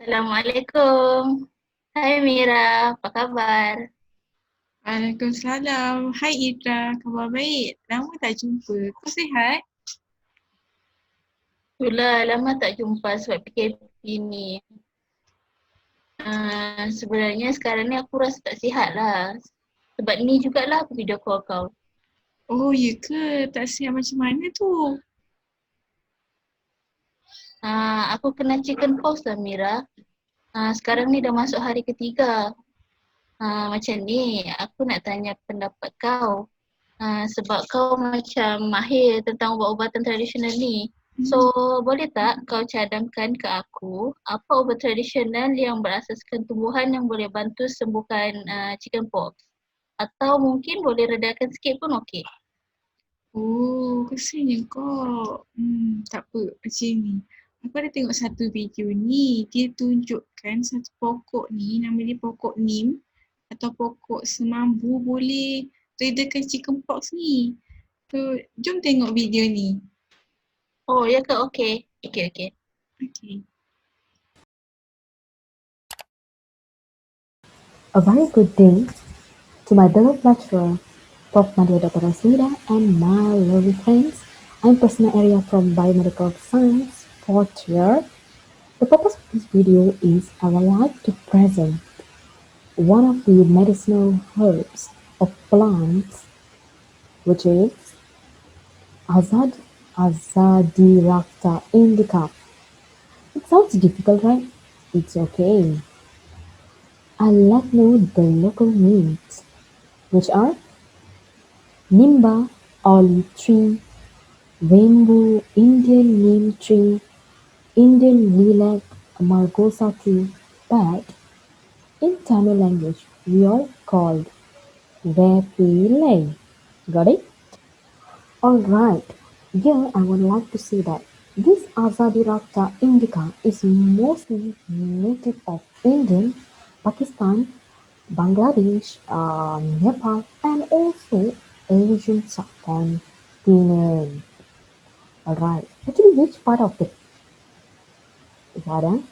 Assalamualaikum. Hai Mira, apa kabar? Waalaikumsalam. Hai Ira, khabar baik? Lama tak jumpa. Kau sihat? Itulah lama tak jumpa sebab PKP ni. Sebenarnya sekarang ni aku rasa tak sihat lah. Sebab ni jugalah aku video call kau. Oh, ya ke? Tak sihat macam mana tu? Aku kena chicken pox lah Mira. Sekarang ni dah masuk hari ketiga. Macam ni, aku nak tanya pendapat kau. Sebab kau macam mahir tentang ubat-ubatan tradisional ni. So, boleh tak kau cadangkan ke aku apa ubat tradisional yang berasaskan tumbuhan yang boleh bantu sembuhkan chicken pox? Atau mungkin boleh redakan sikit pun okey. Oh, kesiannya kau. Tak apa. Macam ni. Aku ada tengok satu video ni. Dia tunjukkan satu pokok ni, nama dia pokok nim atau pokok semambu boleh redakan chickenpox ni. So, jom tengok video ni. Oh, ya ke? Okey. Okey. Okay. A very good day to my beloved lecturer, Prof. Nadia Dr. Raslida, and my lovely friends. I'm Prasanna Arya from Biomedical Science, 4th year. The purpose of this video is I would like to present one of the medicinal herbs of plants, which is Azadirachta indica. It sounds difficult, right? It's okay. I'll let know the local names, which are Nimba olive tree, rainbow Indian neem tree, Indian lilac margosa tree, but in Tamil language we are called Vepilai. Got it? Alright, here I would like to say that this Azadirachta indica is mostly native of Indian, Pakistan, Bangladesh, Nepal, and also Asian subcontinent. Alright, actually, which part of the garden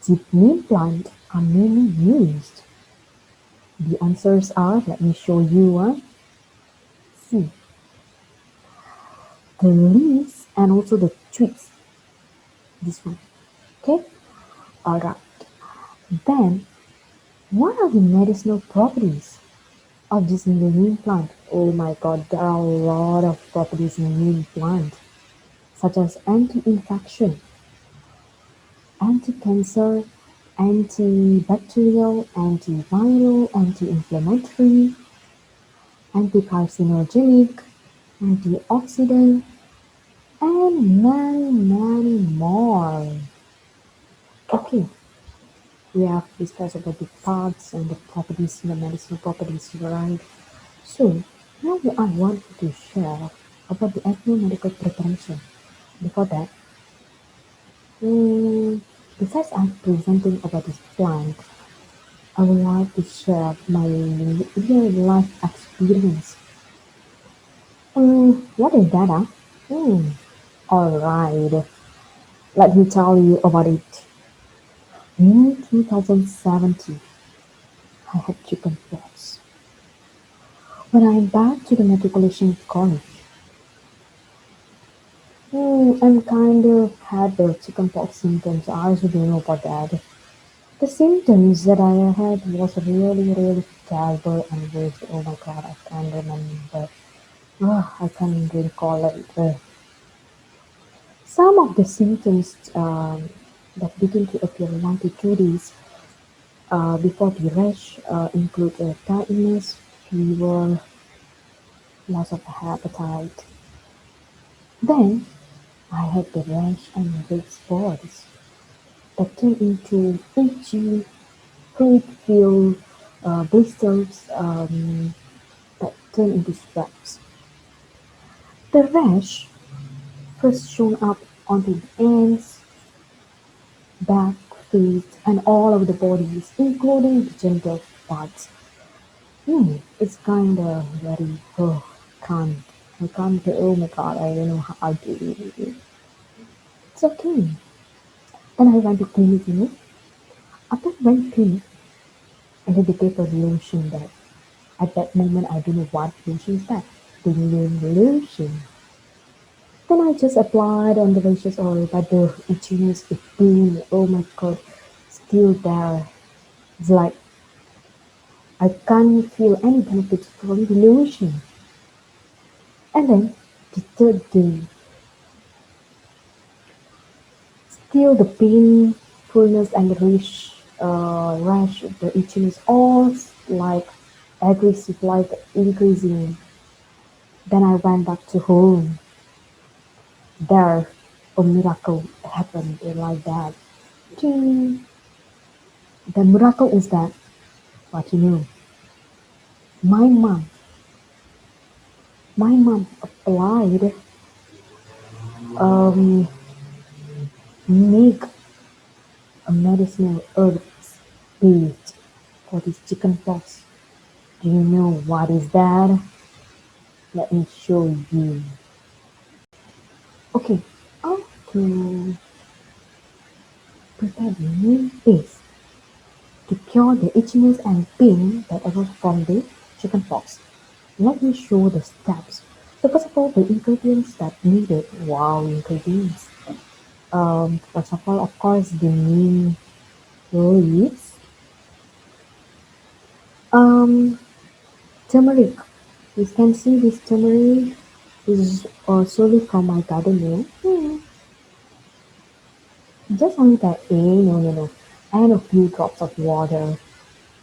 did neem plant are mainly used? The answers are, let me show you one. See, the leaves and also the twigs. This one. Okay? Alright. Then, what are the medicinal properties of this neem plant? Oh my god, there are a lot of properties in neem plant, such as anti-infection, anti-cancer, antibacterial, antiviral, anti-inflammatory, anti-carcinogenic, antioxidant, and many more. Okay, we have discussed about the parts and the properties, the medicinal properties, right? So now I want to share about the ethnomedical preparation. Before that, besides I'm presenting about this plant, I would like to share my real life experience. What is that? Alright, let me tell you about it. In 2017, I had chicken pox. When I went back to the matriculation college, and kind of had the chicken pox symptoms. I also don't know about that. The symptoms that I had was really terrible and was, oh my god, I can't remember. I can't recall it. Some of the symptoms that begin to appear 1 to 2 days before the rash include tiredness, fever, loss of appetite. Then I had the rash and red spots that turned into itchy, fluid-filled blisters that turned into scabs. The rash first shone up onto the hands, back, face, and all over the bodies, including the genital parts. It's kind of very, can't, I can't, oh my god, I don't know how to do it. It's okay. Then I went to clinic. After I went clinic, and then they gave a lotion there. At that moment, I don't know what lotion is that. The name lotion. Then I just applied on the rashes oil, but the itchiness, the pain, oh my god, still there. It's like I can't feel any benefits from the lotion. And then the third day, still the pain, fullness, and the rash, the itchiness, all like aggressive, like increasing. Then I went back to home. There, a miracle happened like that. Ding. The miracle is that, what you know, my mom, my mom applied um, make a medicinal herbs based for this chicken pox. Do you know what is that? Let me show you. Okay, how to prepare the neem paste to cure the itchiness and pain that arose from the chicken pox. Let me show the steps. So first of all, the ingredients that needed. Wow, ingredients. First of all, of course, the neem leaves. Um, Turmeric. You can see this turmeric is solely from my garden. Just only that. No. And a few drops of water.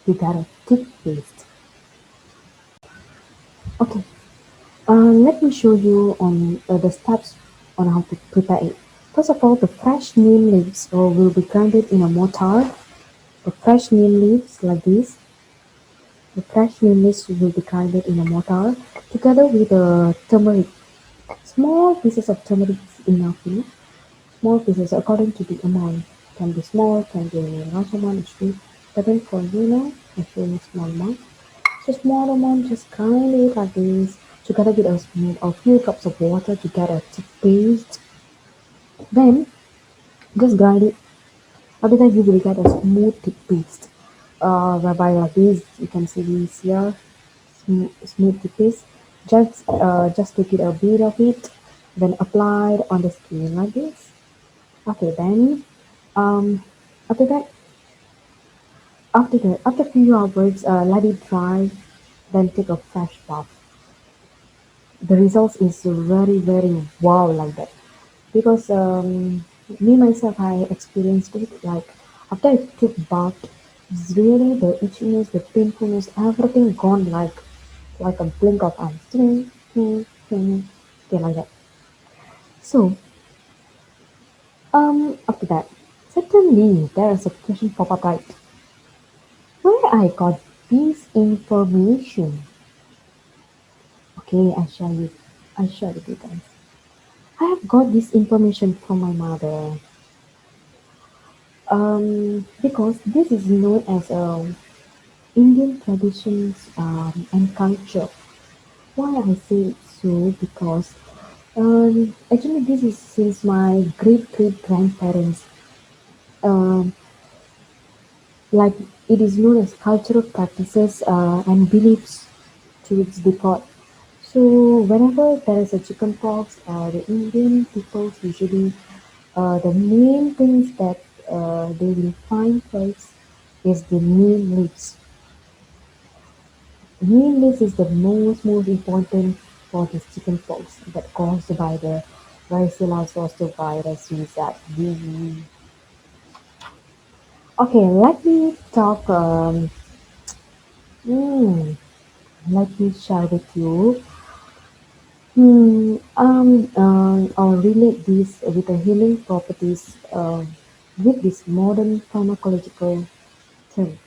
You got a thick paste. Okay. Let me show you on the steps on how to prepare it. First of all, the fresh neem leaves will be grounded in a mortar. The fresh neem leaves like this. The fresh neem leaves will be grounded in a mortar together with the turmeric. Small pieces of turmeric is enough. Small pieces according to the amount. Can be small, can be large amount, it's good. But then for I show you small amount. So small amount, just grind it like this. Together with a few drops of water to get a thick paste. Then just grind it. After that, you will get a smooth thick paste. Whereby like this, you can see this here, smooth thick paste. Just take it a bit of it, then apply it on the skin like this. Okay, then um, after that, after few hours, let it dry. Then take a fresh bath. The results is very wow like that because me myself I experienced it like after I took bath, it's really the itchiness, the painfulness, everything gone like a blink of eyes. Okay, like that. So after that, suddenly there is a question pop up right where I got this information. Okay, I share with you guys. I have got this information from my mother. Because this is known as Indian traditions and culture. Why I say it so? Because actually this is since my great grandparents. Um, like it is known as cultural practices and beliefs to its default. So whenever there is a chicken pox, the Indian peoples usually the main things that they will find first is the neem leaves. Neem leaves is the most important for this chicken pox that caused by the varicella zoster virus VZV. Okay, let me talk. Hmm, let me share with you. I'll relate this with the healing properties with this modern pharmacological term.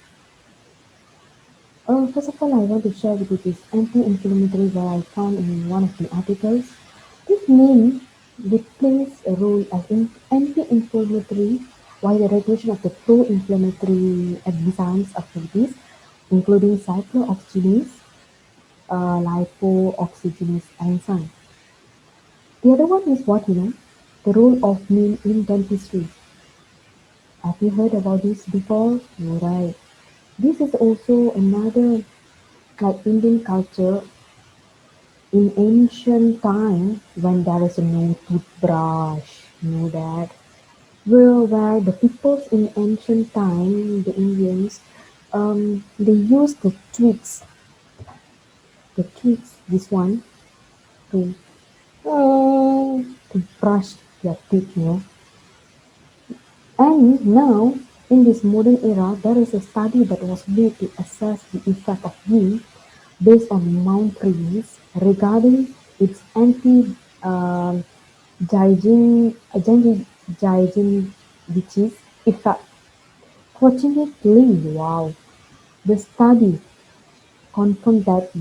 First of all, I want to share with you this anti-inflammatory that I found in one of the articles. This means it plays a role as an anti-inflammatory while the regulation of the pro-inflammatory enzymes activities, including cyclooxygenase, lipooxygenase enzyme. The other one is what the role of neem in dentistry. Have you heard about this before? Right. This is also another like Indian culture in ancient time when there is no toothbrush, you know that. Where the peoples in ancient time, the Indians, they used the twigs, this one, to to brush their teeth, you know. And now, in this modern era, there is a study that was made to assess the effect of neem based on Mount Trees regarding its anti-gingivitis effect. Fortunately, wow, the study confirmed that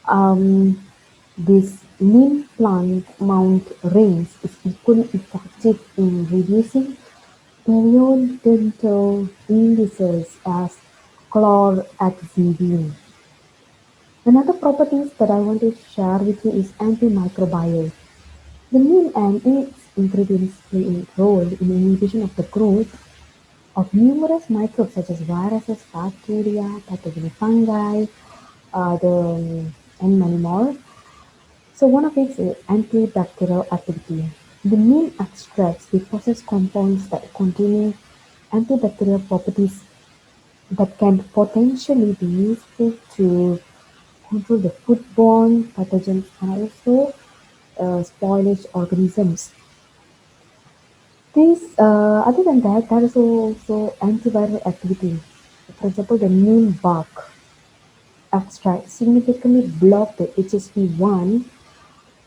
um, this neem plant mount rings is equally effective in reducing periodontal illnesses as chlorhexidine. Another properties that I want to share with you is antimicrobial. The neem and its ingredients play a role in inhibition of the growth of numerous microbes such as viruses, bacteria, pathogenic fungi, and many more. So one of its is antibacterial activity. The neem extracts the process compounds that contain antibacterial properties that can potentially be useful to control the foodborne pathogens and also spoilage organisms. Other than that, there is also antiviral activity. For example, the neem bark extract significantly block the HSV1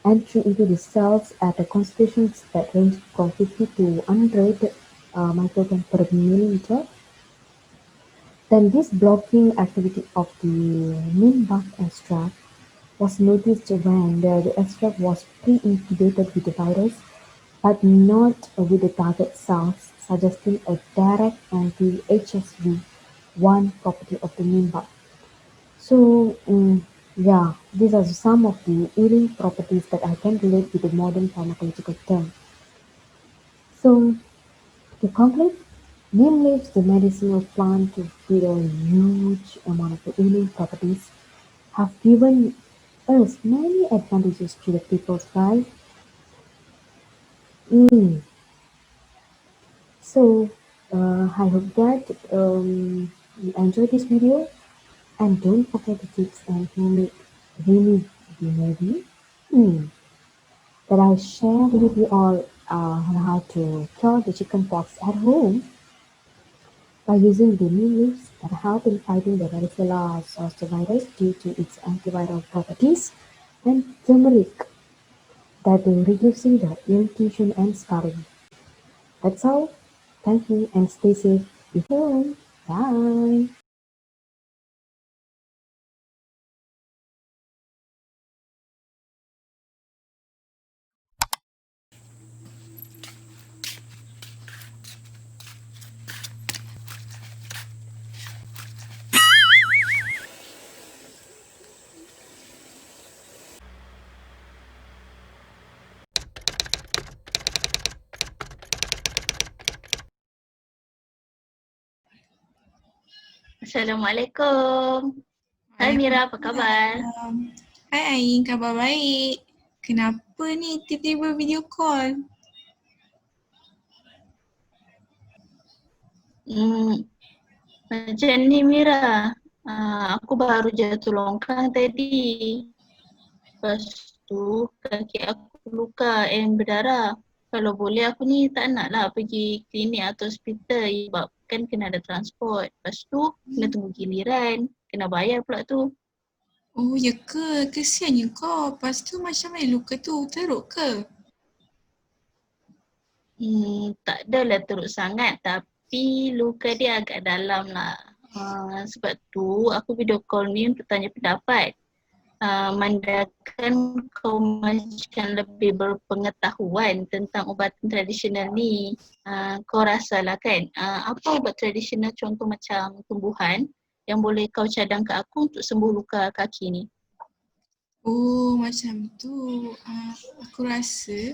entry into the cells at a concentrations that range from 50 to 100 microgram per milliliter. Then this blocking activity of the neem bark extract was noticed when the extract was pre-incubated with the virus but not with the target cells, suggesting a direct anti-HSV1 property of the neem bark. So, yeah, these are some of the healing properties that I can relate with the modern pharmacological term. So, to conclude, neem leaves the medicinal plant with a huge amount of the healing properties have given us many advantages to the people's life. Mm. So, I hope that you enjoyed this video and don't forget the tips and homemade remedy that I shared with you all on how to cure the chickenpox at home by using the neem leaves that help in fighting the varicella zoster virus due to its antiviral properties, and turmeric that are reducing the irritation and scarring. That's all. Thank you and stay safe. Be home. Bye. Assalamualaikum. Hai Mira, apa khabar? Waalaikumsalam. Hai Ain, khabar baik. Kenapa ni tiba-tiba video call? Macam ni Mira, aku baru jatuh longkang tadi. Lepas tu kaki aku luka and berdarah. Kalau boleh aku ni tak nak lah pergi klinik atau hospital sebab kan kena ada transport. Lepas tu kena tunggu giliran, kena bayar pula tu. Oh ya ke? Kesiannya kau. Lepas tu macam mana luka tu? Teruk ke? Tak adalah teruk sangat tapi luka dia agak dalam lah. Sebab tu aku video call ni untuk tanya pendapat. Mandakan kau macam lebih berpengetahuan tentang ubatan tradisional ni. Kau rasalah kan, apa ubat tradisional contoh macam tumbuhan yang boleh kau cadang ke aku untuk sembuh luka kaki ni? Oh macam tu. Aku rasa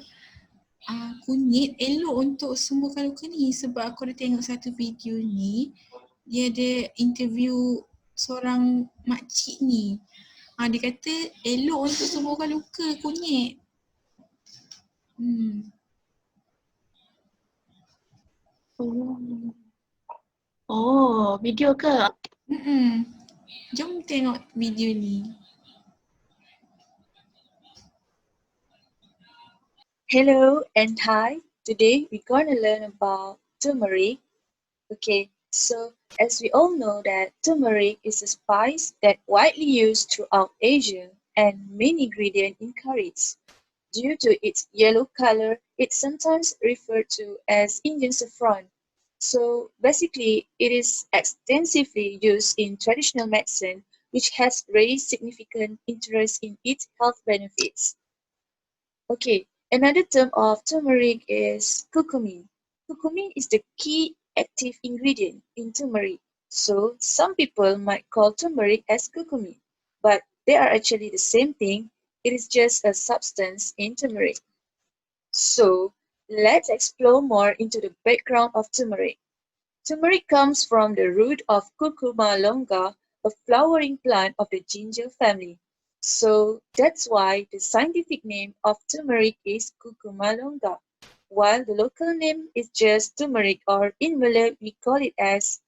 kunyit elok untuk sembuhkan luka ni, sebab aku ada tengok satu video ni, dia ada interview seorang makcik ni. Dia kata elok untuk sembuhkan luka kunyit. Oh, video ke? Jom tengok video ni. Hello and hi. Today we're gonna learn about turmeric. Okay, so as we all know that turmeric is a spice that widely used throughout Asia and main ingredient in curries. Due to its yellow color, it's sometimes referred to as Indian saffron. So basically, it is extensively used in traditional medicine, which has raised significant interest in its health benefits. Okay, another term of turmeric is curcumin. Curcumin is the key active ingredient in turmeric. So some people might call turmeric as curcumin, but they are actually the same thing. It is just a substance in turmeric. So let's explore more into the background of turmeric. Turmeric comes from the root of Curcuma longa, a flowering plant of the ginger family. So that's why the scientific name of turmeric is Curcuma longa, while the local name is just turmeric, or in Malay we call it as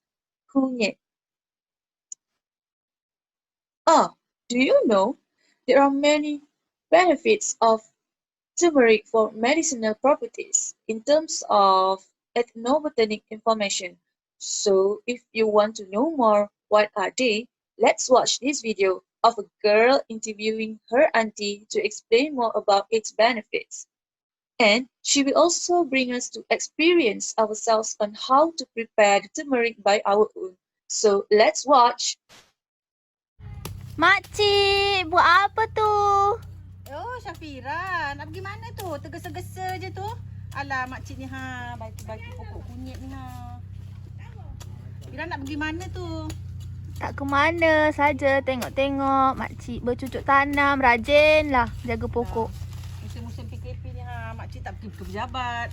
kunyit. Do you know there are many benefits of turmeric for medicinal properties in terms of ethnobotanic information. So if you want to know more, what are they? Let's watch this video of a girl interviewing her auntie to explain more about its benefits. And she will also bring us to experience ourselves on how to prepare the turmeric by our own. So let's watch. Makcik, buat apa tu? Oh, Syafira, nak pergi mana tu? Tergesa-gesa je tu. Alah, makcik ni bagi pokok kunyit ni Syafira nak pergi mana tu? Tak ke mana saja, tengok-tengok makcik bercucuk tanam, rajinlah jaga pokok. Musim-musim PKP ni makcik tak pergi ke pejabat.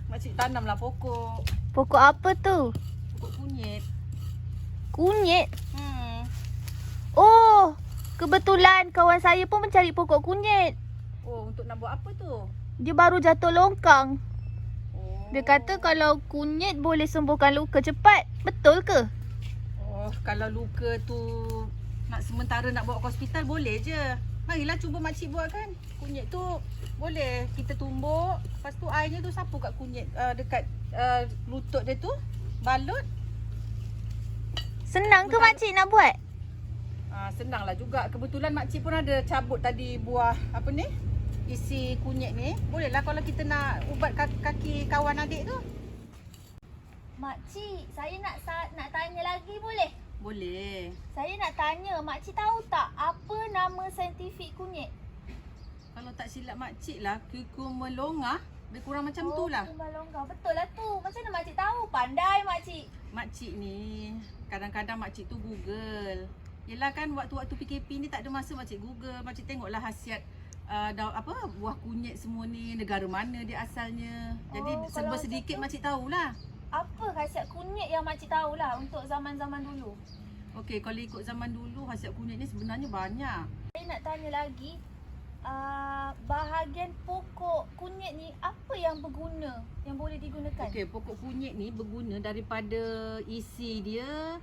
Makcik tanamlah pokok. Pokok apa tu? Pokok kunyit. Kunyit? Oh, kebetulan kawan saya pun mencari pokok kunyit. Oh, untuk nak buat apa tu? Dia baru jatuh longkang. Oh. Dia kata kalau kunyit boleh sembuhkan luka cepat. Betul ke? Oh, kalau luka tu sementara nak bawa ke hospital boleh je. Marilah cuba makcik buat kan. Kunyit tu boleh kita tumbuk. Lepas tu airnya tu sapu kat kunyit dekat lutut dia tu. Balut. Senang ke makcik nak buat? Senanglah juga. Kebetulan makcik pun ada cabut tadi buah isi kunyit ni. Bolehlah kalau kita nak ubat kaki kawan adik tu. Makcik, saya nak tanya lagi boleh? Boleh. Saya nak tanya, makcik tahu tak apa nama saintifik kunyit? Kalau tak silap makcik lah, Curcuma longa. Lebih kurang macam tu lah. Curcuma longa, betul lah tu. Macam mana makcik tahu? Pandai makcik. Makcik ni, kadang-kadang makcik tu Google. Yelah kan waktu-waktu PKP ni tak ada masa makcik Google. Makcik tengoklah khasiat buah kunyit semua ni, negara mana dia asalnya. Jadi serba sedikit makcik tahulah. Apa khasiat kunyit yang makcik tahulah untuk zaman-zaman dulu? Okey, kalau ikut zaman dulu khasiat kunyit ni sebenarnya banyak. Saya nak tanya lagi, bahagian pokok kunyit ni apa yang berguna, yang boleh digunakan? Okey, pokok kunyit ni berguna daripada isi dia,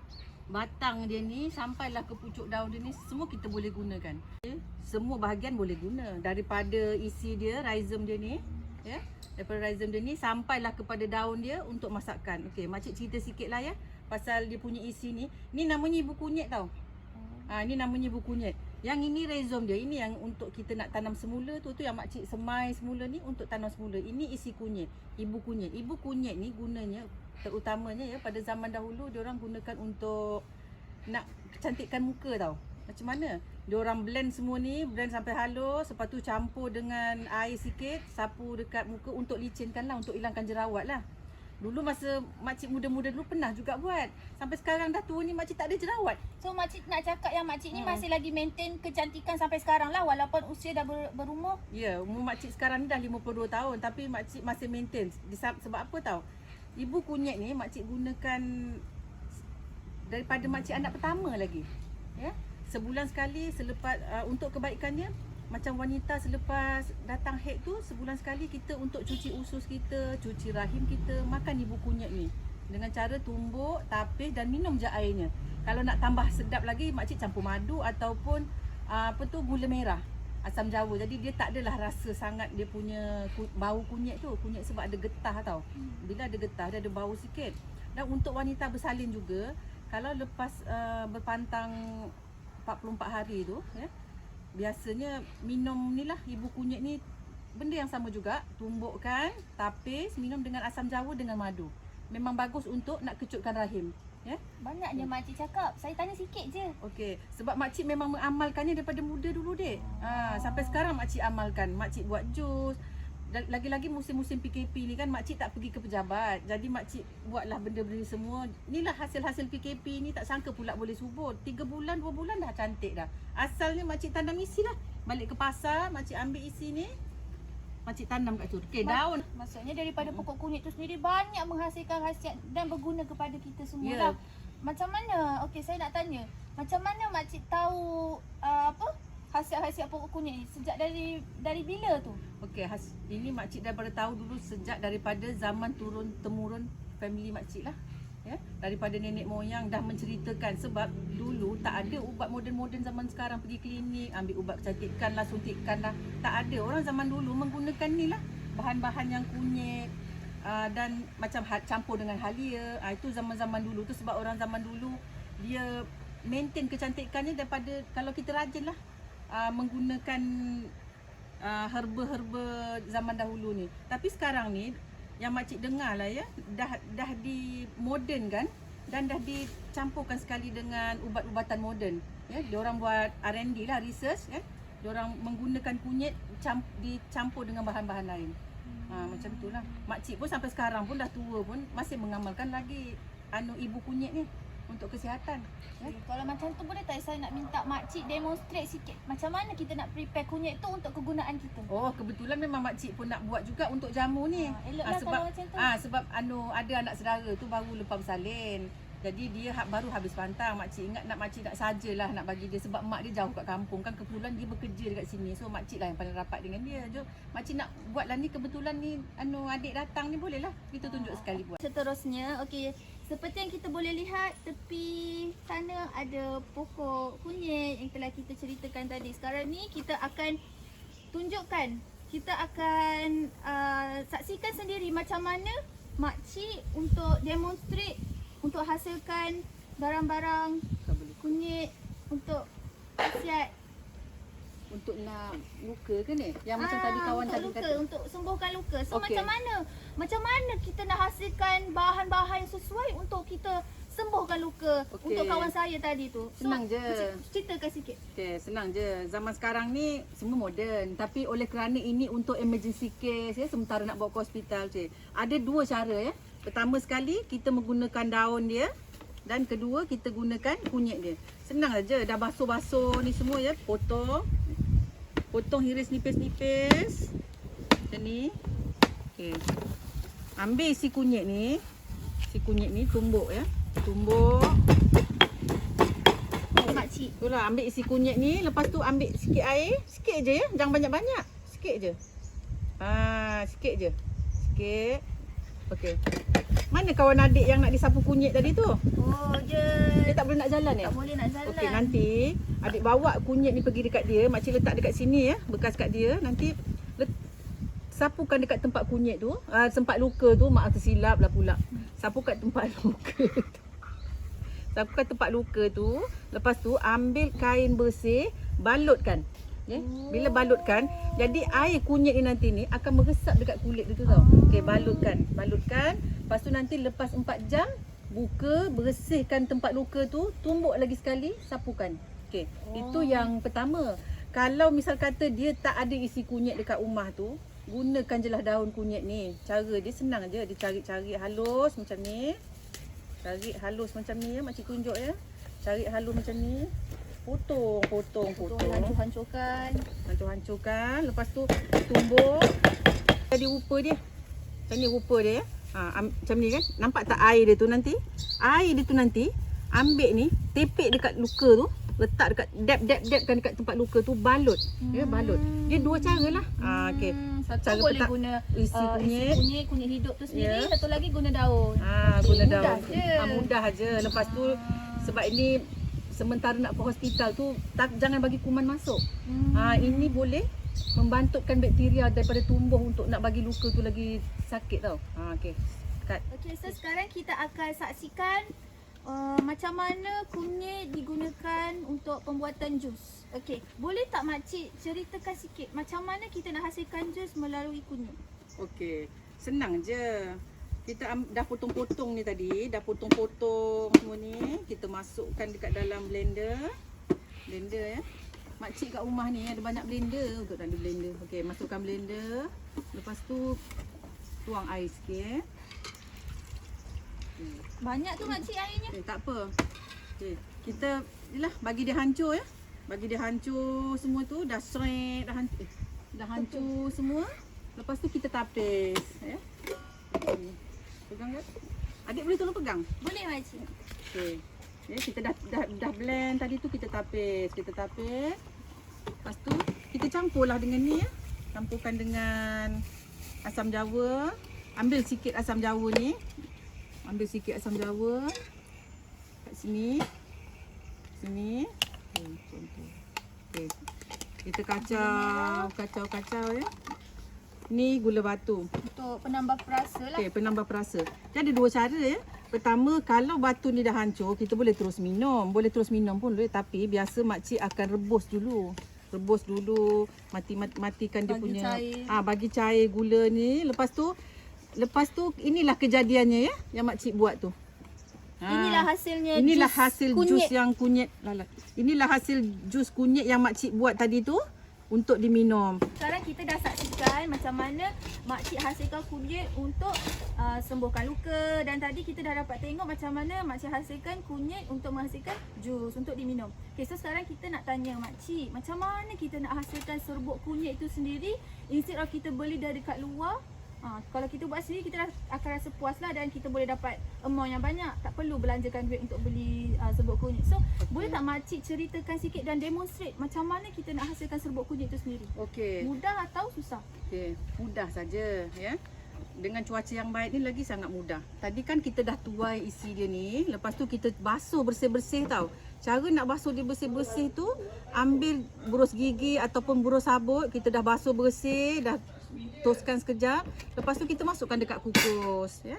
batang dia ni sampailah ke pucuk daun dia ni, semua kita boleh gunakan. Semua bahagian boleh guna. Daripada isi dia, rhizome dia ni, ya. Daripada rhizome dia ni sampailah kepada daun dia untuk masakan. Okey, makcik cerita sikitlah ya pasal dia punya isi ni. Ni namanya ibu kunyit tau. Ni namanya ibu kunyit. Yang ini rhizome dia, ini yang untuk kita nak tanam semula tu yang makcik semai semula ni untuk tanam semula. Ini isi kunyit, ibu kunyit. Ibu kunyit ni gunanya terutamanya ya pada zaman dahulu diorang gunakan untuk nak kecantikan muka tau. Macam mana? Diorang blend semua ni, blend sampai halus, lepas tu campur dengan air sikit, sapu dekat muka untuk licinkan lah, untuk hilangkan jerawat lah. Dulu masa makcik muda-muda dulu pernah juga buat. Sampai sekarang dah tua ni makcik tak ada jerawat. So makcik nak cakap yang makcik ni masih lagi maintain kecantikan sampai sekarang lah walaupun usia dah berumur. Ya, umur makcik sekarang ni dah 52 tahun tapi makcik masih maintain. Sebab apa tahu? Ibu kunyit ni makcik gunakan daripada makcik anak pertama lagi. Ya. Sebulan sekali selepas untuk kebaikannya, macam wanita selepas datang haid tu, sebulan sekali kita untuk cuci usus kita, cuci rahim kita, makan ibu kunyit ni dengan cara tumbuk, tapis dan minum je airnya. Kalau nak tambah sedap lagi, makcik campur madu ataupun gula merah, asam jawa. Jadi dia tak adalah rasa sangat dia punya bau kunyit tu. Kunyit sebab ada getah tau. Bila ada getah dia ada bau sikit. Dan untuk wanita bersalin juga, kalau lepas berpantang 44 hari tu ya, biasanya minum ni lah ibu kunyit ni, benda yang sama juga, tumbukkan, tapis, minum dengan asam jawa dengan madu. Memang bagus untuk nak kecutkan rahim. Ya? Banyaknya makcik cakap. Saya tanya sikit je. Okey, sebab makcik memang mengamalkannya daripada muda dulu, Dek. Sampai sekarang makcik amalkan. Makcik buat jus. Lagi-lagi musim-musim PKP ni kan makcik tak pergi ke pejabat. Jadi makcik buatlah benda-benda semua. Inilah hasil-hasil PKP ni, tak sangka pula boleh subur. 3 bulan, 2 bulan dah cantik dah. Asalnya makcik tanam isi lah. Balik ke pasar, makcik ambil isi ni, makcik tanam kat situ. Okey, daun. Maksudnya daripada pokok kunyit tu sendiri banyak menghasilkan khasiat dan berguna kepada kita semua Ya. lah. Macam mana? Okey, saya nak tanya. Macam mana makcik tahu khasiat-khasiat pokok kunyit ni? Sejak dari bila tu? Okey, ini makcik daripada tahu dulu sejak daripada zaman turun-temurun family makcik lah. Ya, daripada nenek moyang dah menceritakan, sebab dulu tak ada ubat moden-moden zaman sekarang, pergi klinik ambil ubat kecantikan lah, suntikan lah, tak ada. Orang zaman dulu menggunakan ni lah, bahan-bahan yang kunyit dan macam campur dengan halia. Itu zaman-zaman dulu tu, sebab orang zaman dulu dia maintain kecantikannya daripada, kalau kita rajin lah menggunakan herba-herba zaman dahulu ni. Tapi sekarang ni yang makcik dengar lah ya, dah di moden kan, dan dah dicampurkan sekali dengan ubat-ubatan moden. Ya, diorang buat R&D lah, research kan. Diorang menggunakan kunyit dicampur dengan bahan-bahan lain. Macam itulah. Makcik pun sampai sekarang pun dah tua pun masih mengamalkan lagi ibu kunyit ni untuk kesihatan. Ya? Kalau macam tu boleh tak saya nak minta makcik demonstrate sikit macam mana kita nak prepare kunyit tu untuk kegunaan kita? Oh, kebetulan memang makcik pun nak buat juga untuk jamu ni. Eloklah sebab kalau macam tu. sebab ada anak saudara tu baru lepas bersalin. Jadi dia baru habis pantang. Makcik ingat makcik nak sajalah nak bagi dia, sebab mak dia jauh kat kampung kan, kebetulan dia bekerja dekat sini. So makcik lah yang paling rapat dengan dia. Jom makcik nak buatlah ni, kebetulan ni adik datang ni, boleh lah kita tunjuk sekali buat. Seterusnya, okey, seperti yang kita boleh lihat tepi sana ada pokok kunyit yang telah kita ceritakan tadi. Sekarang ni kita akan tunjukkan, kita akan saksikan sendiri macam mana makcik untuk demonstrate untuk hasilkan barang-barang kunyit untuk khasiat. Untuk nak luka ke ni? Yang macam tadi kawan untuk tadi luka, kata. untuk sembuhkan luka. So Okey. macam mana kita nak hasilkan bahan-bahan yang sesuai untuk kita sembuhkan luka. Okey. Untuk kawan saya tadi tu. So, Senang je. Ceritakan sikit. Okay, senang je. Zaman sekarang ni semua moden. Tapi oleh kerana ini untuk emergency case ya, sementara nak bawa ke hospital. Ada 2 cara ya. Pertama sekali kita menggunakan daun dia, dan kedua kita gunakan kunyit dia. Senang saja. Dah basuh-basuh ni semua ya. Potong hiris nipis-nipis. Macam ni. Okey. Ambil isi kunyit ni. Tumbuk ya. Tumbuk. Makcik. Itulah, ambil isi kunyit ni, lepas tu ambil sikit air, sikit je ya, jangan banyak-banyak. Sikit je. Sikit je. Sikit. Okey. Mana kawan adik yang nak disapu kunyit tadi tu? Oh je. Dia tak boleh nak jalan ya? Tak boleh nak jalan. Okey, nanti adik bawa kunyit ni pergi dekat dia, makcik letak dekat sini ya, bekas kat dia. Nanti sapukan dekat tempat kunyit tu, tempat luka tu, maaf tersilap lah pula. Sapukan tempat luka tu. Sapukan tempat luka tu, lepas tu ambil kain bersih, balutkan. Ya, bila balutkan, jadi air kunyit ni nanti ni akan meresap dekat kulit dia tu tau. Okey, balutkan. Lepas tu nanti lepas 4 jam buka, bersihkan tempat luka tu, tumbuk lagi sekali, sapukan. Okey, itu yang pertama. Kalau misal kata dia tak ada isi kunyit dekat rumah tu, gunakan je lah daun kunyit ni. Cara dia senang je, dia cari-cari halus macam ni. Cari halus macam ni ya, makcik tunjuk ya. Cari halus macam ni. Potong. Hancur-hancurkan. Hancur-hancurkan. Lepas tu tumbuk. Jadi rupa dia. Macam ni rupa dia ya. Macam ni kan. Nampak tak air dia tu nanti? Air dia tu nanti ambil ni, tepek dekat luka tu. Letak dekat dab kan dekat tempat luka tu, balut. Ya, balut. Dia dua cara lah. Okey. Satu Cara boleh petak guna isi kunyit hidup tu sendiri, Ya. satu lagi guna daun. Guna mudah daun. je. Mudah aja. Lepas tu sebab ini sementara nak ke hospital tu jangan bagi kuman masuk. Ini boleh membantutkan bakteria daripada tumbuh untuk nak bagi luka tu lagi sakit tau. Okey. Cut. Okey, so sekarang kita akan saksikan macam mana kunyit digunakan untuk pembuatan jus. Okey, boleh tak makcik ceritakan sikit macam mana kita nak hasilkan jus melalui kunyit? Okey, senang je. Kita dah potong-potong ni tadi, dah potong-potong semua ni, kita masukkan dekat dalam blender. Blender ya. Makcik kat rumah ni ada banyak blender untuk ada blender. Okey, masukkan blender. Lepas tu tuang air sikit. Banyak tu makcik airnya. Okay, tak apa. Okay, kita yalah bagi dia hancur ya. Bagi dia hancur semua tu, dah seret, dah hancur semua. Lepas tu kita tapis ya. Pegang kan? Adik boleh tolong pegang? Boleh makcik. Okey. Ya, kita dah blend tadi tu, kita tapis. Lepas tu kita campurlah dengan ni ya. Campurkan dengan asam jawa. Ambil sikit asam jawa ni. Ambil sikit asam jawa kat sini. Okey, contoh. Okey. Kita kacau ya. Ni gula batu. Untuk penambah perasa lah. Okey, penambah perasa. Dia ada dua cara ya. Pertama, kalau batu ni dah hancur, kita boleh terus minum. Boleh terus minum pun boleh, tapi biasa makcik akan rebus dulu. Matikan dia Bagi punya cair. bagi cair gula ni. Lepas tu inilah kejadiannya ya yang makcik buat tu. Inilah hasilnya Inilah jus hasil kunyit. jus yang kunyit. Inilah hasil jus kunyit yang makcik buat tadi tu untuk diminum. Sekarang kita dah saksikan macam mana makcik hasilkan kunyit untuk sembuhkan luka, dan tadi kita dah dapat tengok macam mana makcik hasilkan kunyit untuk menghasilkan jus untuk diminum. Okay, so sekarang kita nak tanya makcik, macam mana kita nak hasilkan serbuk kunyit itu sendiri instead of kita beli dari kat luar. Kalau kita buat sendiri, kita akan rasa puas lah, dan kita boleh dapat amount yang banyak. Tak perlu belanjakan duit untuk beli serbuk kunyit. So, boleh tak makcik ceritakan sikit dan demonstrate macam mana kita nak hasilkan serbuk kunyit itu sendiri? Okey. Mudah atau susah? Okey, mudah saja ya. Dengan cuaca yang baik ni lagi sangat mudah. Tadi kan kita dah tuai isi dia ni, lepas tu kita basuh bersih-bersih tau. Cara nak basuh dia bersih-bersih tu, ambil burus gigi ataupun burus sabut, kita dah basuh bersih, dah toskan sekejap. Lepas tu kita masukkan dekat kukus ya.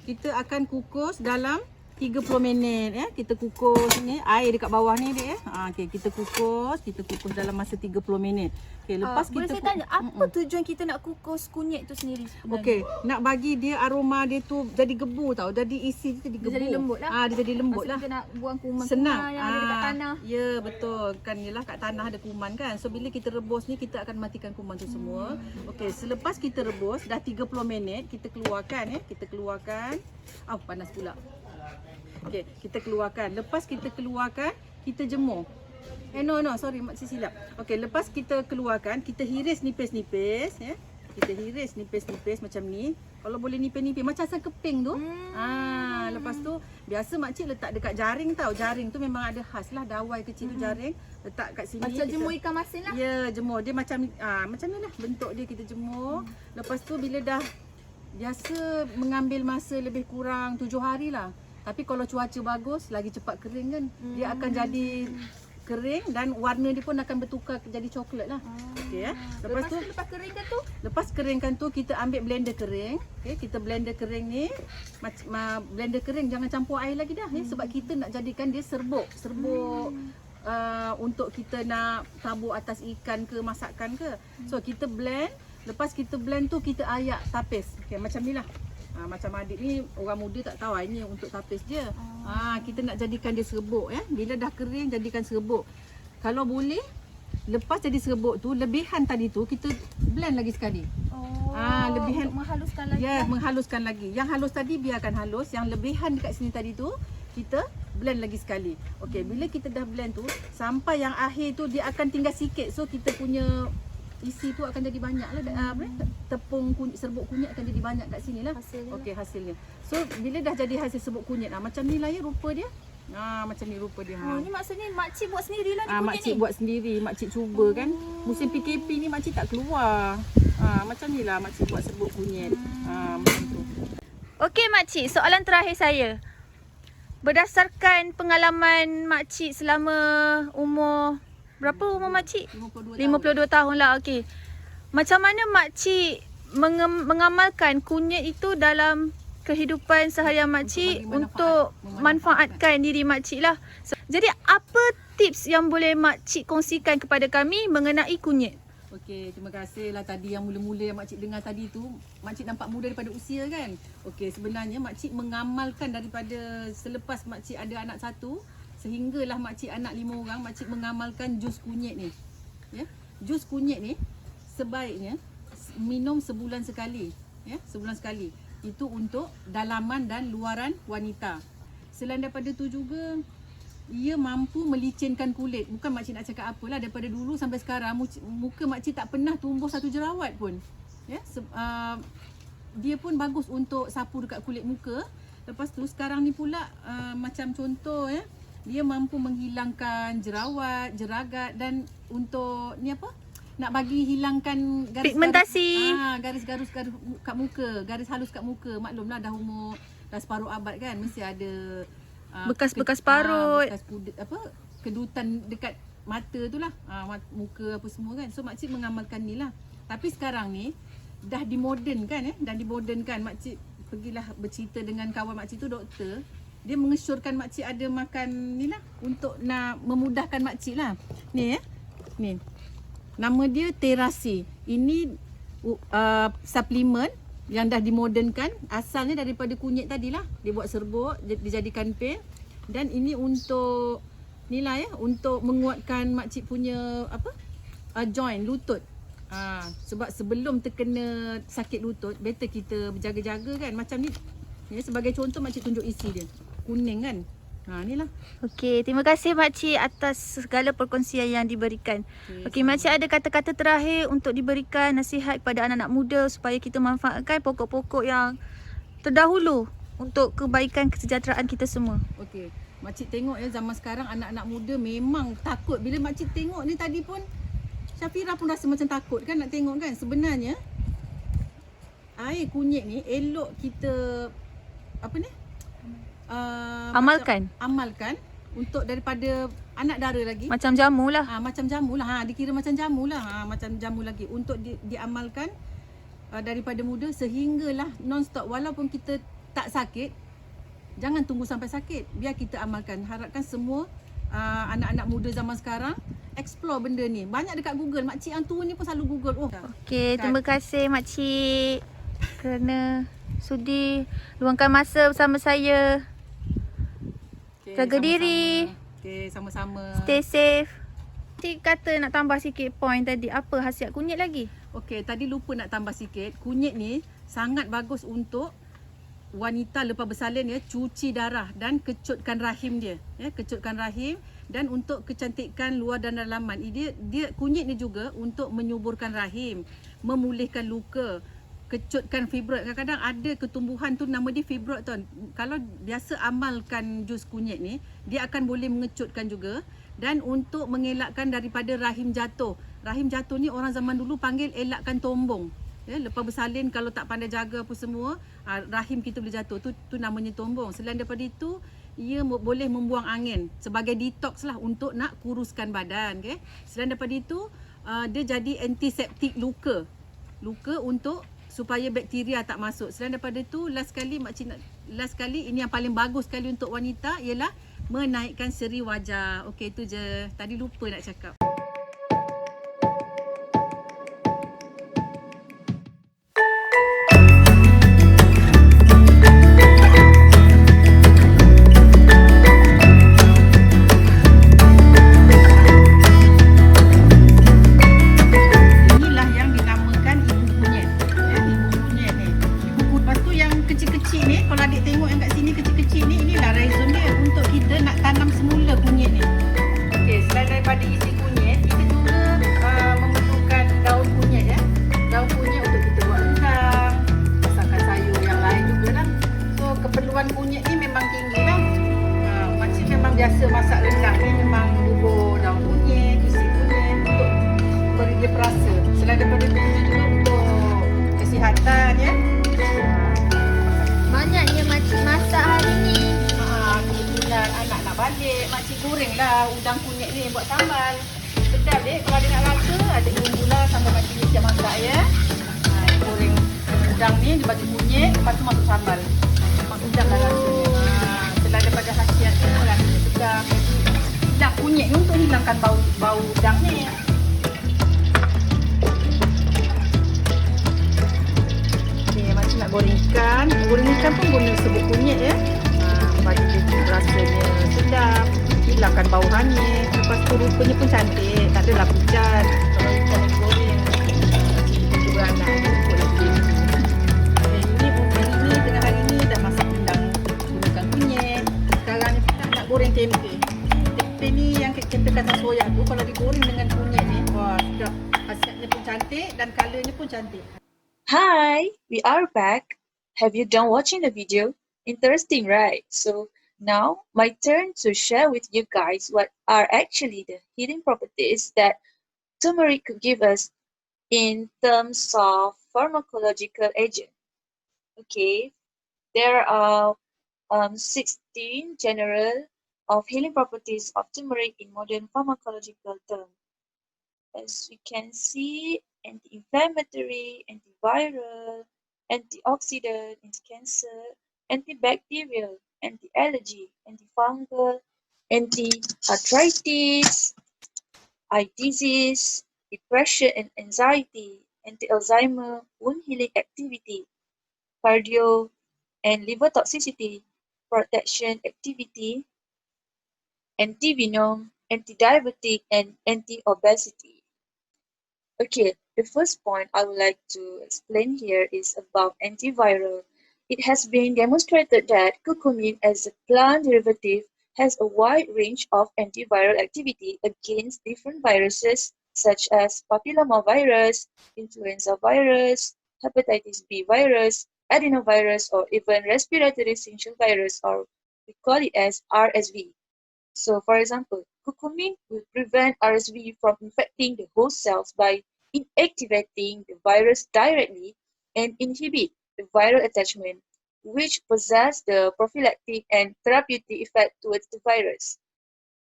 Kita akan kukus dalam 30 minit ya. Kita kukus ni air dekat bawah ni dia ya. Okey, kita kukus dalam masa 30 minit. Okey, lepas boleh kita saya tanya, apa tujuan kita nak kukus kunyit tu sendiri sebenarnya? Okey, nak bagi dia aroma dia tu jadi gebu tau. Jadi isi dia jadi gebu. Dia jadi lembut lah. Dia jadi lembut Maksud lah. kita nak buang kuman-kuman Senang. yang ada dekat tanah. Ya, betul. Kan yelah kat tanah ada kuman kan. So bila kita rebus ni, kita akan matikan kuman tu semua. Okey, selepas kita rebus dah 30 minit, kita keluarkan ya. Kita keluarkan. Panas pula. Okey, kita keluarkan. Lepas kita keluarkan, kita jemur. Sorry, makcik silap. Okey, lepas kita keluarkan, kita hiris nipis-nipis ya. Kita hiris nipis-nipis macam ni. Kalau boleh nipis-nipis macam asam keping tu. Lepas tu biasa makcik letak dekat jaring tau. Jaring tu memang ada khas lah, dawai kecil tu jaring. Letak kat sini. Macam jemur ikan masin lah. Ya, jemur. Dia macam ni lah bentuk dia, kita jemur. Lepas tu bila dah biasa mengambil masa lebih kurang 7 hari lah. Tapi kalau cuaca bagus, lagi cepat kering kan. Dia akan jadi kering dan warna dia pun akan bertukar jadi coklat lah. Okey ya. Lepas lepas keringkan tu kita ambil blender kering. Okey, kita blender kering ni. Blender kering jangan campur air lagi dah ya, sebab kita nak jadikan dia serbuk. Untuk kita nak tabur atas ikan ke, masakan ke. So kita blend. Lepas kita blend tu kita ayak tapis. Okey, macam ni lah. Macam adik ni orang muda tak tahu, ini untuk tapis je. Kita nak jadikan dia serbuk ya. Bila dah kering, jadikan serbuk. Kalau boleh, lepas jadi serbuk tu, lebihan tadi tu kita blend lagi sekali. Lebihan untuk menghaluskan lagi. ya, menghaluskan lagi. Yang halus tadi biarkan halus, yang lebihan dekat sini tadi tu kita blend lagi sekali. Okey, bila kita dah blend tu sampai yang akhir tu dia akan tinggal sikit. So kita punya isi tu akan jadi banyak lah. Tepung kunyit, serbuk kunyit akan jadi banyak kat sini lah. Hasilnya. Okey, hasilnya. So bila dah jadi hasil serbuk kunyit, macam ni lah ya rupa dia. Macam ni rupa dia. Oh, ni maksudnya makcik buat sendirilah ni kunyit makcik ni. buat sendiri, makcik cuba kan. Musim PKP ni makcik tak keluar. Macam ni lah makcik buat serbuk kunyit. Macam tu. Okey makcik, soalan terakhir saya. Berdasarkan pengalaman makcik selama umur, berapa umur makcik? 52 tahun lah, okey. Macam mana makcik mengamalkan kunyit itu dalam kehidupan seharian makcik untuk manfaatkan diri makcik lah. Jadi apa tips yang boleh makcik kongsikan kepada kami mengenai kunyit? Okey, terima kasih lah tadi yang mula-mula yang makcik dengar tadi tu. Makcik nampak muda daripada usia kan. Okey, sebenarnya makcik mengamalkan daripada selepas makcik ada anak satu sehinggalah makcik anak 5 orang, makcik mengamalkan jus kunyit ni. Ya. Jus kunyit ni sebaiknya minum sebulan sekali, ya, sebulan sekali. Itu untuk dalaman dan luaran wanita. Selain daripada tu juga ia mampu melicinkan kulit. Bukan makcik nak cakap apalah, daripada dulu sampai sekarang muka makcik tak pernah tumbuh satu jerawat pun. Ya, dia pun bagus untuk sapu dekat kulit muka. Lepas tu sekarang ni pula macam contoh ya, dia mampu menghilangkan jerawat, jeragat dan untuk ni apa? Nak bagi hilangkan garis pigmentasi. Garis-garis kat muka, garis halus kat muka. Maklumlah dah umur dah separuh abad kan, mesti ada bekas-bekas parut, bekas kedutan dekat mata tu lah, muka apa semua kan. So makcik mengamalkan ni lah. Tapi sekarang ni dah dimodernkan dah dimodernkan. Makcik pergilah bercerita dengan kawan makcik tu, doktor. Dia mengesyorkan makcik ada makan ni lah untuk nak memudahkan makcik lah. Ni ni. Nama dia terasi. Ini suplemen yang dah dimodernkan. Asalnya daripada kunyit tadilah. Dia buat serbuk, dijadikan pil. Dan ini untuk ni lah ya, untuk menguatkan makcik punya apa? Joint, lutut. Sebab sebelum terkena sakit lutut, better kita berjaga-jaga kan. Macam ni. Ni sebagai contoh makcik tunjuk isi dia. Kuning kan. Ni lah. Okey, terima kasih makcik atas segala perkongsian yang diberikan. Okey, makcik ada kata-kata terakhir untuk diberikan nasihat kepada anak-anak muda supaya kita manfaatkan pokok-pokok yang terdahulu untuk kebaikan kesejahteraan kita semua. Okey, makcik tengok ya zaman sekarang anak-anak muda memang takut. Bila makcik tengok ni tadi pun Syafira pun rasa macam takut kan nak tengok kan. Sebenarnya air kunyit ni elok kita apa ni? Amalkan untuk daripada anak dara lagi. Macam jamu lah. Macam jamu lah. Dikira macam jamu lah. Macam jamu lagi. Untuk diamalkan daripada muda sehinggalah non-stop. Walaupun kita tak sakit, jangan tunggu sampai sakit. Biar kita amalkan. Harapkan semua anak-anak muda zaman sekarang explore benda ni. Banyak dekat Google. Makcik yang tua ni pun selalu Google. Okey, terima kasih makcik kerana sudi luangkan masa bersama saya. Jaga diri. Okey, sama-sama. Stay safe. Cik kata nak tambah sikit point tadi. Apa khasiat kunyit lagi? Okey, tadi lupa nak tambah sikit. Kunyit ni sangat bagus untuk wanita lepas bersalin ya, cuci darah dan kecutkan rahim dia. Ya, kecutkan rahim dan untuk kecantikan luar dan dalaman. Dia kunyit ni juga untuk menyuburkan rahim, memulihkan luka, kecutkan fibroid. Kadang-kadang ada ketumbuhan tu nama dia fibroid tu. Kalau biasa amalkan jus kunyit ni, dia akan boleh mengecutkan juga dan untuk mengelakkan daripada rahim jatuh. Rahim jatuh ni orang zaman dulu panggil elakkan tombong. Ya, lepas bersalin kalau tak pandai jaga apa semua, rahim kita boleh jatuh. Tu namanya tombong. Selain daripada itu, ia boleh membuang angin sebagai detox lah untuk nak kuruskan badan. Okay? Selain daripada itu, dia jadi antiseptik luka. Luka untuk supaya bakteria tak masuk. Selain daripada itu, last sekali ini yang paling bagus sekali untuk wanita ialah menaikkan seri wajah. Okey, itu je. Tadi lupa nak cakap. biasa masak rendang ni memang bubur daun kunyit, isi kunyit untuk beri dia perasa. Selain daripada itu juga untuk kesihatan ya. Banyaknya makcik masak hari ni. Kebetulan anak nak balik, makcik goreng lah udang kunyit ni buat sambal. Sedap dek kalau dia nak rasa, ada bumbu lah sambil makcik ni siap masak ya. Goreng udang ni dia bagi kunyit, lepas tu masuk sambal. Memang sedap lah rasanya. Selain daripada khasiat tu, rasanya sedap. Jadi hilang kunyit ni untuk hilangkan bau udang ni. Okay, makcik nak goreng ikan. Goreng ikan pun guna serbuk kunyit ya. Bagi dia rasanya sedap, hilangkan bau hanyut. Lepas tu rupanya pun cantik, tak adalah pucat. Kalau ikan yang goreng itu beranak dia ikut lagi. Ini tengah hari ni dah masak rendang gunakan kunyit. Sekarang ni kita nak goreng tempe. Tempe ni yang tempe kacang soya tu kalau digoreng dengan kunyit ni, wah sedap. Khasiatnya pun cantik dan colournya pun cantik. Hi, we are back. Have you done watching the video? Interesting, right? So now my turn to share with you guys what are actually the hidden properties that turmeric could give us in terms of pharmacological agent. Okay, there are 16 general of healing properties of turmeric in modern pharmacological terms. As we can see, anti-inflammatory, antiviral, antioxidant in cancer, antibacterial, anti-allergy, antifungal, anti-arthritis, eye disease, depression and anxiety, anti-Alzheimer, wound healing activity, cardio and liver toxicity, protection activity, anti-venom, anti-diabetic, and anti-obesity. Okay, the first point I would like to explain here is about antiviral. It has been demonstrated that curcumin as a plant derivative has a wide range of antiviral activity against different viruses such as papillomavirus, influenza virus, hepatitis B virus, adenovirus, or even respiratory syncytial virus, or we call it as RSV. So, for example, curcumin will prevent RSV from infecting the host cells by inactivating the virus directly and inhibit the viral attachment, which possess the prophylactic and therapeutic effect towards the virus.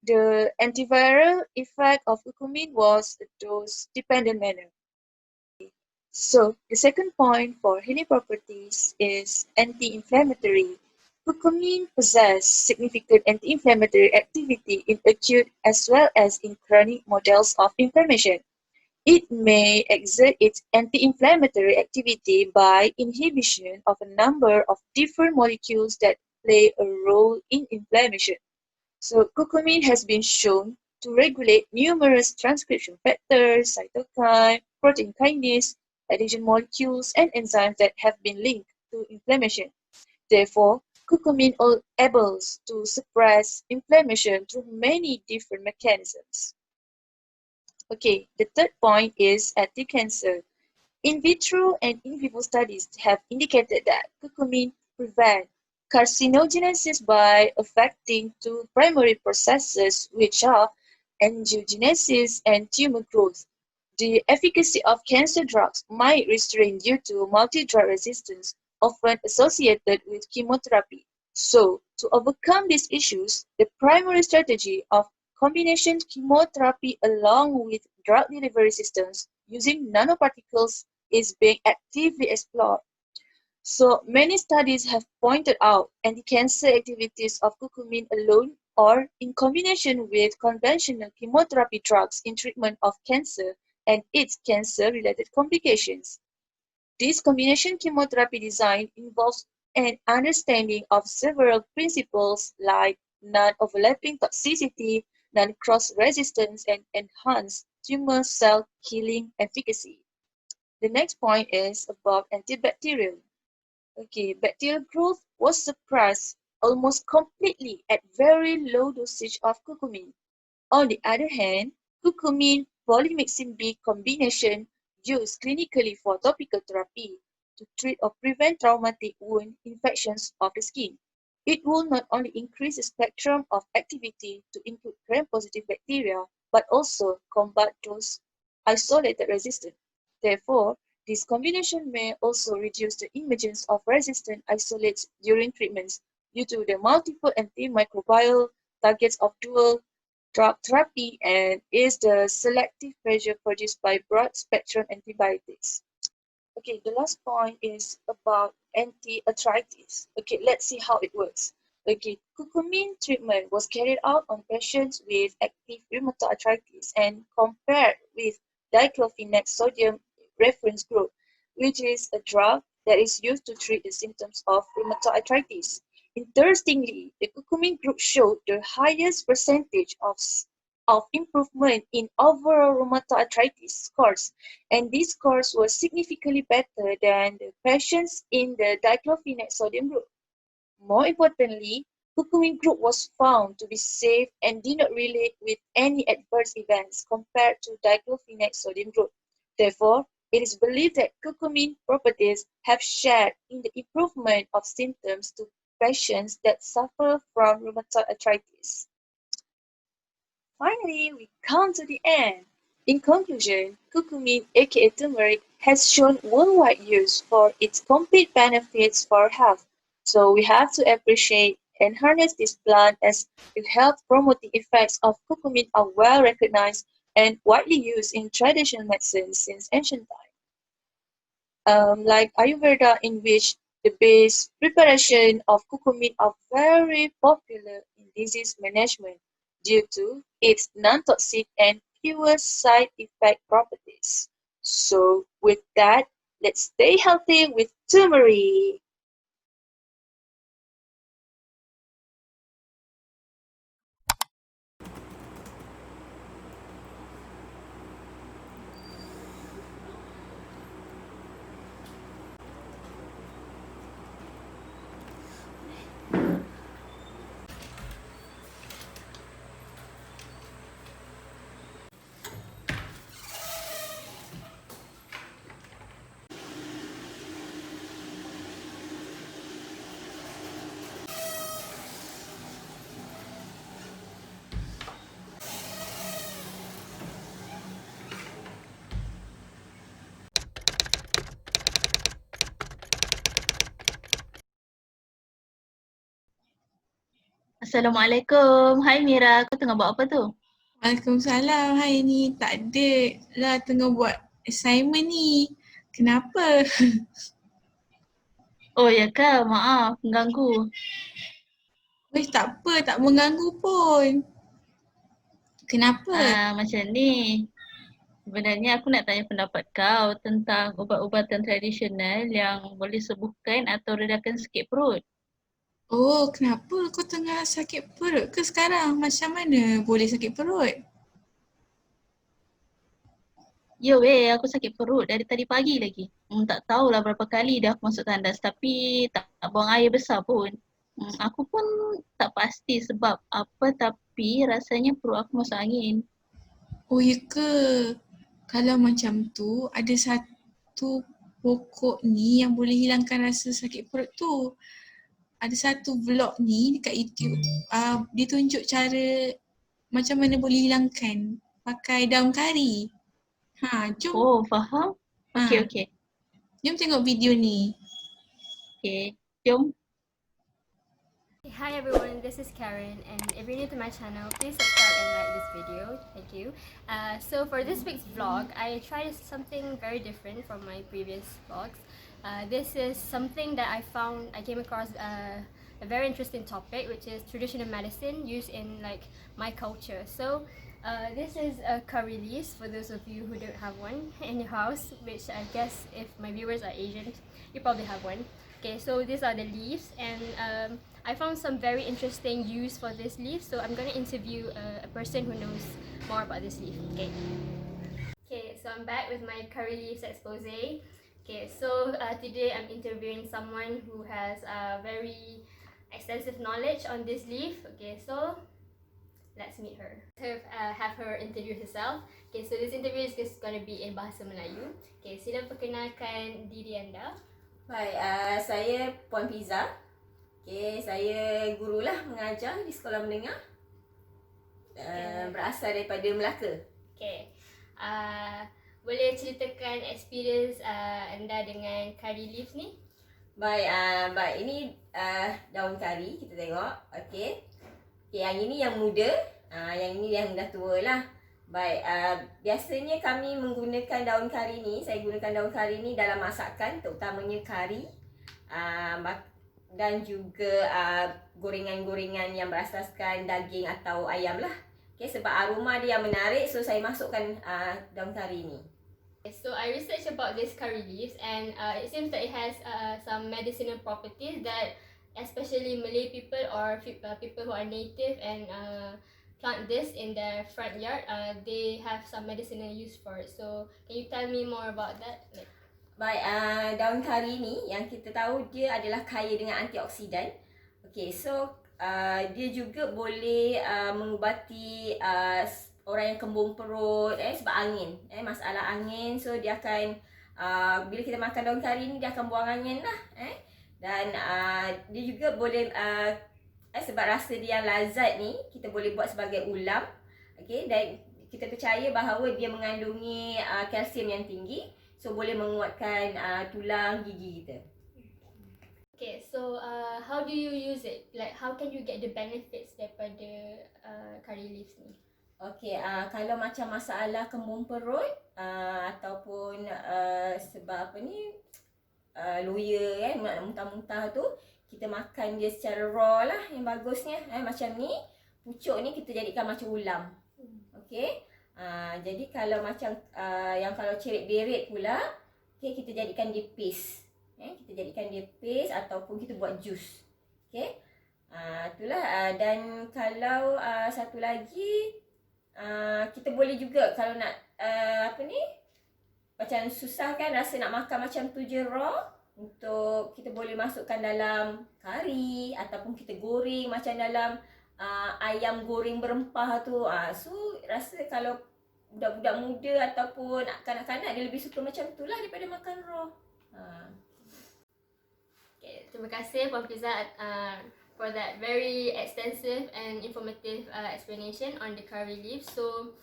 The antiviral effect of curcumin was a dose-dependent manner. So, the second point for healing properties is anti-inflammatory. Curcumin possesses significant anti-inflammatory activity in acute as well as in chronic models of inflammation. It may exert its anti-inflammatory activity by inhibition of a number of different molecules that play a role in inflammation. So, curcumin has been shown to regulate numerous transcription factors, cytokine, protein kinase, adhesion molecules, and enzymes that have been linked to inflammation. Therefore, curcumin is able to suppress inflammation through many different mechanisms. Okay, the third point is anti-cancer. In vitro and in vivo studies have indicated that curcumin prevents carcinogenesis by affecting two primary processes, which are angiogenesis and tumor growth. The efficacy of cancer drugs might restrain due to multi-drug resistance, often associated with chemotherapy. So, to overcome these issues, the primary strategy of combination chemotherapy along with drug delivery systems using nanoparticles is being actively explored. So, many studies have pointed out anti-cancer activities of curcumin alone or in combination with conventional chemotherapy drugs in treatment of cancer and its cancer-related complications. This combination chemotherapy design involves an understanding of several principles like non-overlapping toxicity, non-cross resistance, and enhanced tumor cell killing efficacy. The next point is about antibacterial. Okay, bacterial growth was suppressed almost completely at very low dosage of curcumin. On the other hand, curcumin polymyxin B combination used clinically for topical therapy to treat or prevent traumatic wound infections of the skin. It will not only increase the spectrum of activity to include gram-positive bacteria, but also combat those isolated resistant. Therefore, this combination may also reduce the emergence of resistant isolates during treatments due to the multiple antimicrobial targets of dual drug therapy and is the selective pressure produced by broad-spectrum antibiotics. Okay, the last point is about anti-arthritis. Okay, let's see how it works. Okay, curcumin treatment was carried out on patients with active rheumatoid arthritis and compared with diclofenac sodium reference group, which is a drug that is used to treat the symptoms of rheumatoid arthritis. Interestingly, the curcumin group showed the highest percentage of improvement in overall rheumatoid arthritis scores, and these scores were significantly better than the patients in the diclofenac sodium group. More importantly, curcumin group was found to be safe and did not relate with any adverse events compared to diclofenac sodium group. Therefore, it is believed that curcumin properties have shared in the improvement of symptoms to patients that suffer from rheumatoid arthritis. Finally, we come to the end. In conclusion, curcumin, aka turmeric, has shown worldwide use for its complete benefits for health. So we have to appreciate and harness this plant as the health promoting effects of curcumin are well recognized and widely used in traditional medicine since ancient times. Like Ayurveda, in which the base preparation of curcumin are very popular in disease management due to its non-toxic and fewer side effect properties. So with that, let's stay healthy with turmeric. Assalamualaikum. Hai Mira, kau tengah buat apa tu? Waalaikumsalam. Hai ni tak ada lah, tengah buat assignment ni. Kenapa? Oh ya kah, maaf mengganggu. Weh, tak apa, tak mengganggu pun. Kenapa? Macam ni. Sebenarnya aku nak tanya pendapat kau tentang ubat-ubatan tradisional yang boleh sembuhkan atau redakan sakit perut. Oh, kenapa kau tengah sakit perut ke sekarang? Macam mana boleh sakit perut? Ya weh, aku sakit perut dari tadi pagi lagi. Tak tahulah berapa kali dah aku masuk tandas tapi tak buang air besar pun. Aku pun tak pasti sebab apa tapi rasanya perut aku masuk angin. Oh, ya ke? Kalau macam tu, ada satu pokok ni yang boleh hilangkan rasa sakit perut tu. Ada satu vlog ni dekat YouTube. Dia tunjuk cara macam mana boleh hilangkan pakai daun kari. Jom. Oh, faham? Okey, Ha. okey. Jom tengok video ni. Okey, jom. Hi everyone, this is Karen, and if you're new to my channel, please subscribe and like this video. Thank you. So for this week's vlog, I tried something very different from my previous vlogs. This is something that I came across a very interesting topic, which is traditional medicine used in like my culture. So this is a curry leaves for those of you who don't have one in your house, which I guess if my viewers are Asian, you probably have one. Okay, so these are the leaves, and I found some very interesting use for this leaf, so I'm going to interview a person who knows more about this leaf. Okay, so I'm back with my curry leaves expose. Okay, so today I'm interviewing someone who has very extensive knowledge on this leaf. Okay, so let's meet her. Have her introduce herself. Okay, so this interview is just going to be in Bahasa Melayu. Okay, sila perkenalkan diri anda. Baik, saya Puan Fiza. Okay, saya gurulah mengajar di sekolah menengah. Berasal daripada Melaka. Okay. Boleh ceritakan experience anda dengan curry leaves ni? Baik, ini daun kari kita tengok. Okey. Okay, yang ini yang muda, yang ini yang dah tua lah. Baik, biasanya kami menggunakan daun kari ni, saya gunakan daun kari ni dalam masakan, terutamanya kari dan juga gorengan-gorengan yang berasaskan daging atau ayam lah. Okay, sebab aroma dia yang menarik, so saya masukkan daun kari ni. So I researched about this curry leaves, and it seems that it has some medicinal properties that especially Malay people or people who are native and plant this in their front yard, they have some medicinal use for it. So can you tell me more about that? Baik, daun kari ni yang kita tahu dia adalah kaya dengan antioksidan. Okay, so dia juga boleh mengubati orang yang kembung perut sebab angin, masalah angin. So dia akan bila kita makan daun kari ni, dia akan buang angin lah. Dan dia juga boleh sebab rasa dia yang lazat ni, kita boleh buat sebagai ulam. Okay, dan kita percaya bahawa dia mengandungi kalsium yang tinggi, so boleh menguatkan tulang gigi kita. Okay, so how do you use it? Like, how can you get the benefits daripada curry leaves ni? Okay, kalau macam masalah kembung perut ataupun sebab apa ni, loya kan, muntah-muntah tu, kita makan dia secara raw lah yang bagusnya. Macam ni, pucuk ni kita jadikan macam ulam. Okay, jadi kalau macam yang kalau cerit berit pula, okay, kita jadikan dia paste. Kita jadikan dia paste ataupun kita buat jus. Okay, itulah. Dan kalau satu lagi, kita boleh juga kalau nak apa ni, macam susah kan rasa nak makan macam tu je raw, untuk kita boleh masukkan dalam kari ataupun kita goreng macam dalam ayam goreng berempah tu. So rasa kalau budak-budak muda ataupun kanak-kanak, dia lebih suka macam tu lah daripada makan raw. Okay, terima kasih Puan Fiza for that very extensive and informative explanation on the curry leaves. So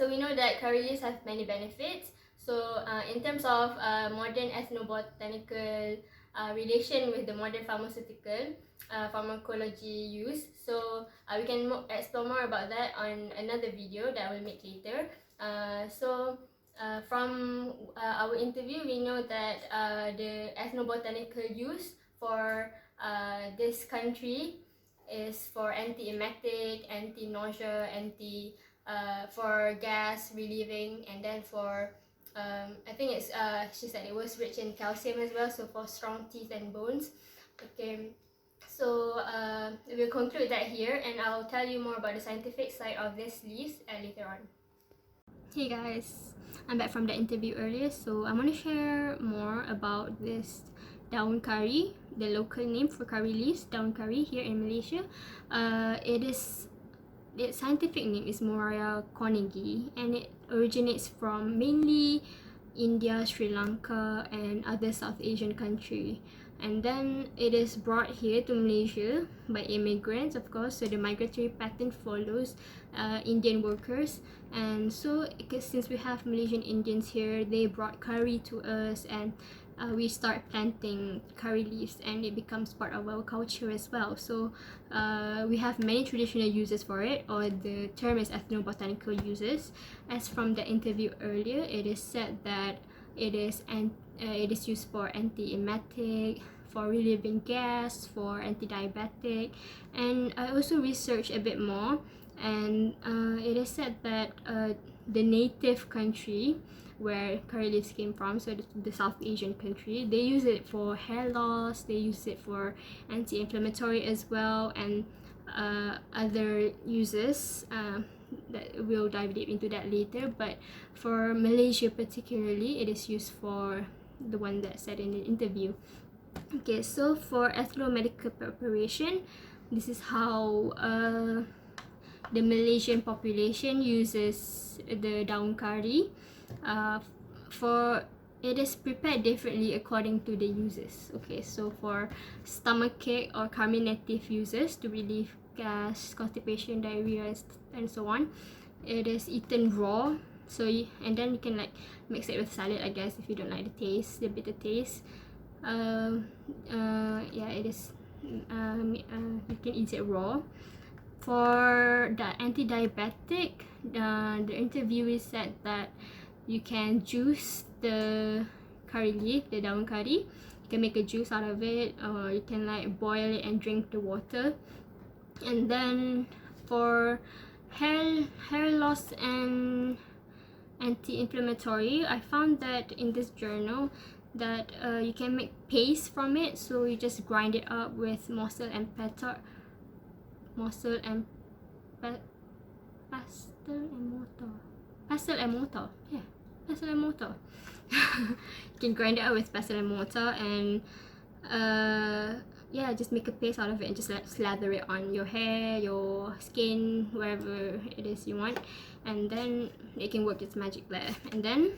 we know that curry leaves have many benefits. So in terms of modern ethnobotanical relation with the modern pharmaceutical pharmacology use, so we can explore more about that on another video that I will make later. From our interview, we know that the ethnobotanical use for this country is for anti-emetic, anti-nausea, for gas relieving, and then for I think it's she said it was rich in calcium as well, so for strong teeth and bones. Okay, so we'll conclude that here, and I'll tell you more about the scientific side of these leaves later on. Hey guys, I'm back from the interview earlier, so I want to share more about this daun kari, the local name for curry leaves, daun kari here in Malaysia. Its scientific name is Moria cornegi, and it originates from mainly India, Sri Lanka, and other South Asian country. And then it is brought here to Malaysia by immigrants, of course, so the migratory pattern follows Indian workers. And so since we have Malaysian Indians here, they brought curry to us, and we start planting curry leaves, and it becomes part of our culture as well. So we have many traditional uses for it, or the term is ethnobotanical uses. As from the interview earlier, it is said that it is used for anti-emetic, for relieving gas, for anti-diabetic, and I also researched a bit more, and it is said that the native country where curry leaves came from, so the South Asian country, they use it for hair loss, they use it for anti-inflammatory as well, and other uses that we'll dive deep into that later. But for Malaysia particularly, it is used for the one that said in the interview. Okay, so for ethnomedical preparation, this is how the Malaysian population uses the daun kari. For it is prepared differently according to the users. Okay, so for stomachache or carminative users to relieve gas, constipation, diarrhea, and so on, it is eaten raw. So and then you can like mix it with salad, I guess, if you don't like the taste, the bitter taste. Yeah, it is. You can eat it raw. For the anti-diabetic, the interviewee said that you can juice the curry leaf, the daun curry. You can make a juice out of it, or you can like boil it and drink the water. And then for hair loss and anti-inflammatory, I found that in this journal that you can make paste from it. So you just grind it up with mossel and pastel and mortar. Yeah, pestle and mortar. You can grind it up with pestle and mortar, and yeah, just make a paste out of it and just slather it on your hair, your skin, wherever it is you want, and then it can work its magic there. And then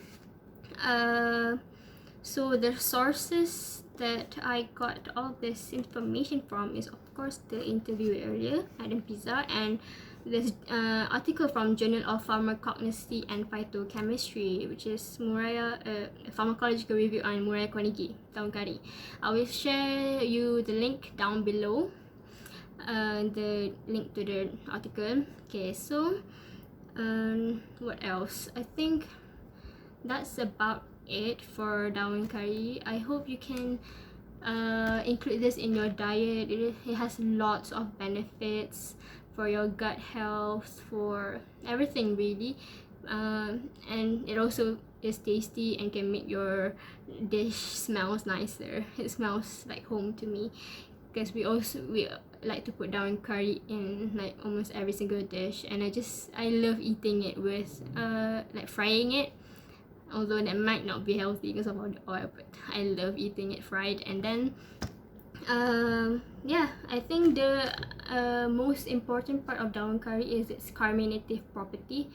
so the sources that I got all this information from is of course the interview earlier, Adam Pizza, and this article from Journal of Pharmacognosy and Phytochemistry, which is pharmacological review on Muraya Konigi, daun kari. I will share you the link down below, the link to the article. Okay, so what else? I think that's about it for daun kari. I hope you can include this in your diet. It has lots of benefits for your gut health, for everything really, and it also is tasty and can make your dish smells nicer. It smells like home to me, because we like to put daun curry in like almost every single dish, and I love eating it with like frying it, although that might not be healthy because of all the oil, but I love eating it fried. And then yeah, I think the most important part of daun curry is its carminative property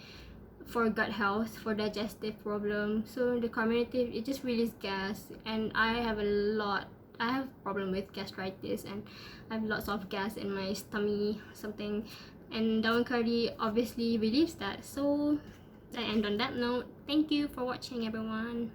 for gut health, for digestive problem. So the carminative, it just releases gas, and I have problem with gastritis, and I have lots of gas in my stomach, something, and daun curry obviously relieves that. So I end on that note. Thank you for watching, everyone.